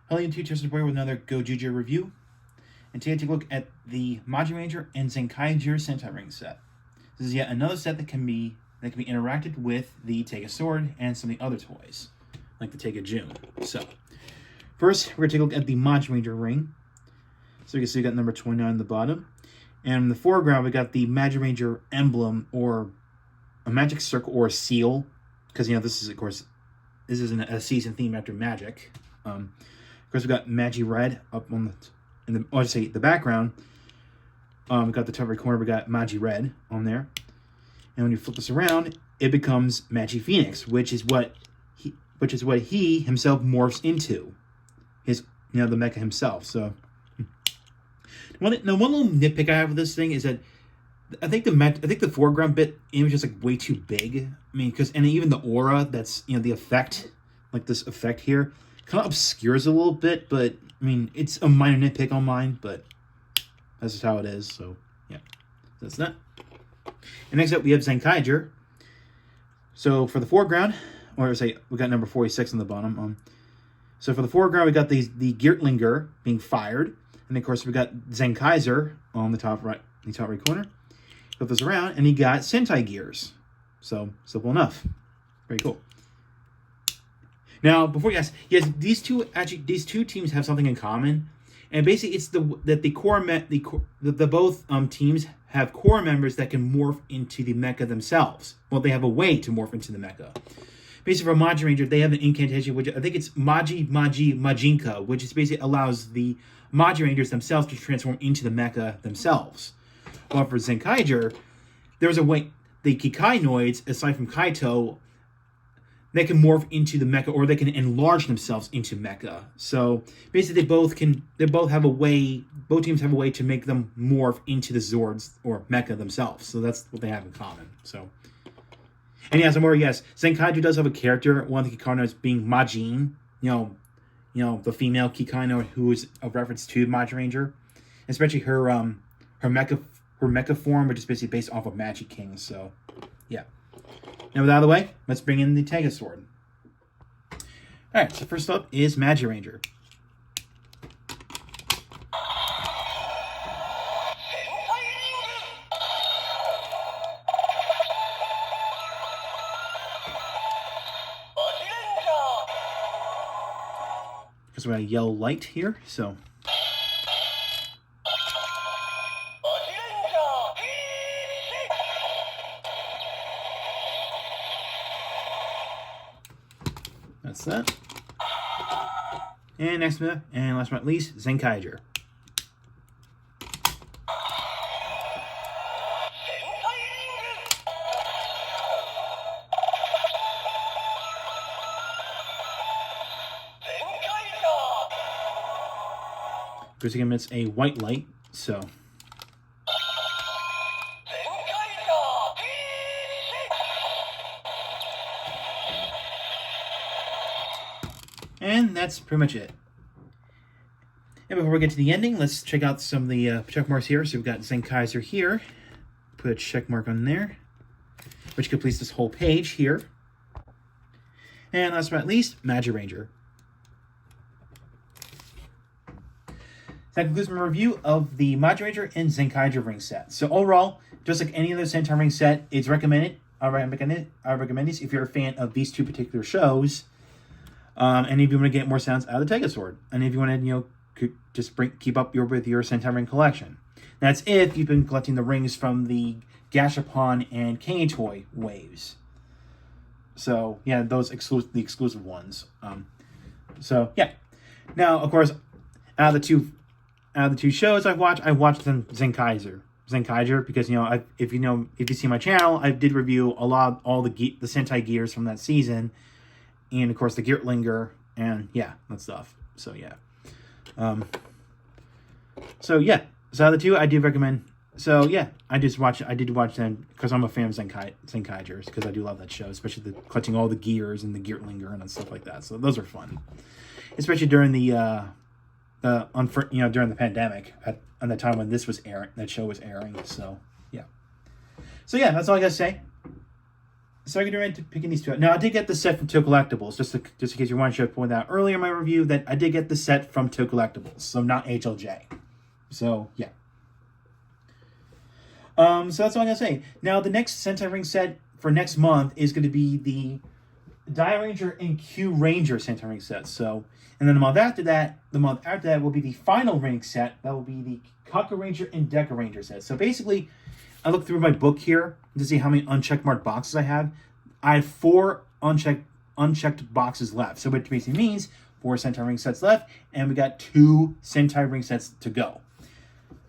Hello YouTube, Tristan Boyer with another Gozyuger review. And today I take a look at the Majiranger and Zenkaiger Sentai ring set. This is yet another set that can be interacted with the Tega sword and some of the other toys, like the Tega June. So, first we're going to take a look at the Majiranger ring. So you can see we got number 29 on the bottom. And in the foreground we got the Magiranger emblem, or a magic circle or a seal. Because, this is, of course, this isn't a season theme after magic. Of course, we got Majiranger up on the background. We got the top right corner. We got Majiranger on there, and when you flip this around, it becomes Magi Phoenix, which is what he himself morphs into. The mecha himself. So, one little nitpick I have with this thing is that I think the foreground bit image is like way too big. I mean, and even the aura, that's the effect, like this effect here, kind of obscures a little bit, but I mean, it's a minor nitpick on mine, but that's just how it is. So yeah, that's that. And next up we have Zenkaiger. So for the foreground, or say we got number 46 on the bottom. So for the foreground we got the Girtlinger being fired, and of course we got Zenkaiger on the top right corner. Flip this around, and he got Sentai gears. So simple enough. Very cool. Now, before you ask, yes, these two teams have something in common, and basically it's that both teams have core members that can morph into the mecha themselves. Well, they have a way to morph into the mecha. Basically, for Majiranger, they have an incantation, which I think it's Majinka, which is basically allows the Majirangers themselves to transform into the mecha themselves. While for Zenkaiger, there's a way the Kikainoids, aside from Kaito, they can morph into the mecha, or they can enlarge themselves into mecha. So basically, both teams have a way to make them morph into the Zords or mecha themselves. So that's what they have in common. So, and Zenkaiger does have a character, one of the Kikainoids being Majin, the female Kikaino, who is a reference to Majiranger, especially her mecha form, which is basically based off of Magic King. So, yeah. Now, with that out of the way, let's bring in the Tega sword. Alright, so first up is Magiranger. Because we got a yellow light here, so... That's that. And last but not least, Zenkaiger. Because it emits a white light, so... And that's pretty much it. And before we get to the ending, let's check out some of the check marks here. So we've got Zenkaiger here. Put a check mark on there, which completes this whole page here. And last but not least, Magiranger. That concludes my review of the Majiranger and Zenkaiger ring set. So overall, just like any other Sentai ring set, it's recommended. I recommend this if you're a fan of these two particular shows. And if you want to get more sounds out of the Tega sword, and if you want to, just keep up with your Sentai ring collection. That's if you've been collecting the rings from the Gashapon and Kenny Toy waves. So yeah, the exclusive ones. So yeah. Now, of course, out of the two shows I watched Zenkaiger because if you see my channel, I did review all the Sentai gears from that season. And, of course, the Girtlinger, and, yeah, that stuff. So, yeah. So out of the two, I do recommend. So, yeah, I did watch them, because I'm a fan of Zenkaiger, because I do love that show, especially collecting all the gears and the Girtlinger and stuff like that. So, those are fun. Especially during during the pandemic, at the time when that show was airing. So, yeah. So, yeah, that's all I got to say. So I can do into picking these two out. Now, I did get the set from Toe Collectibles, just in case you wanted to point out earlier in my review that I did get the set from Toe Collectibles, so not HLJ. So, yeah. So that's all I'm going to say. Now, the next Sentai Ring set for next month is going to be the Ranger and Q Ranger Sentai Ring set. So, and then the month after that will be the final ring set. That will be the Ranger and Ranger set. So basically, I looked through my book here to see how many unchecked marked boxes I have. I have 4 unchecked boxes left. So which basically means 4 Sentai ring sets left, and we got 2 Sentai ring sets to go.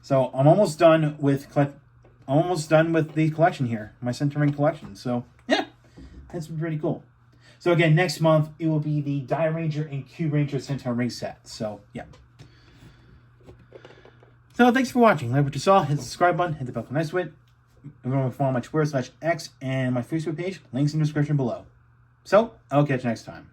So I'm almost done with the collection here, my Sentai ring collection. So yeah, that's pretty cool. So again, next month it will be the Ranger and Q Ranger Sentai ring set. So yeah. So thanks for watching. Like what you saw, hit the subscribe button, hit the bell next to it. If you want to follow my Twitter/X and my Facebook page, links in the description below. So I'll catch you next time.